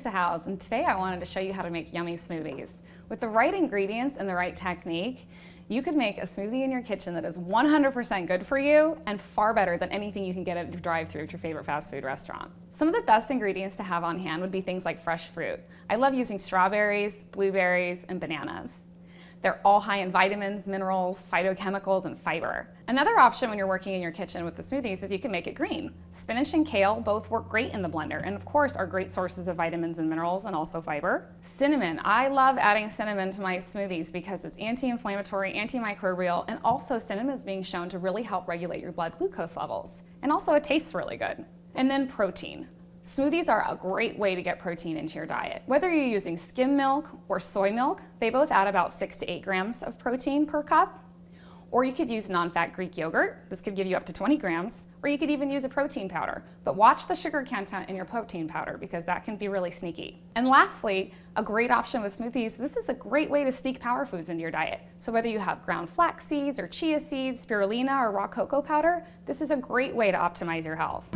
Lisa Howes, and today I wanted to show you how to make yummy smoothies. With the right ingredients and the right technique, you could make a smoothie in your kitchen that is 100% good for you and far better than anything you can get at a drive-thru at your favorite fast food restaurant. Some of the best ingredients to have on hand would be things like fresh fruit. I love using strawberries, blueberries, and bananas. They're all high in vitamins, minerals, phytochemicals, and fiber. Another option when you're working in your kitchen with the smoothies is you can make it green. Spinach and kale both work great in the blender and of course are great sources of vitamins and minerals and also fiber. Cinnamon. I love adding cinnamon to my smoothies because it's anti-inflammatory, antimicrobial, and also cinnamon is being shown to really help regulate your blood glucose levels. And also it tastes really good. And then protein. Smoothies are a great way to get protein into your diet. Whether you're using skim milk or soy milk, they both add about 6 to 8 grams of protein per cup. Or you could use non-fat Greek yogurt. This could give you up to 20 grams. Or you could even use a protein powder. But watch the sugar content in your protein powder because that can be really sneaky. And lastly, a great option with smoothies, this is a great way to sneak power foods into your diet. So whether you have ground flax seeds or chia seeds, spirulina or raw cocoa powder, this is a great way to optimize your health.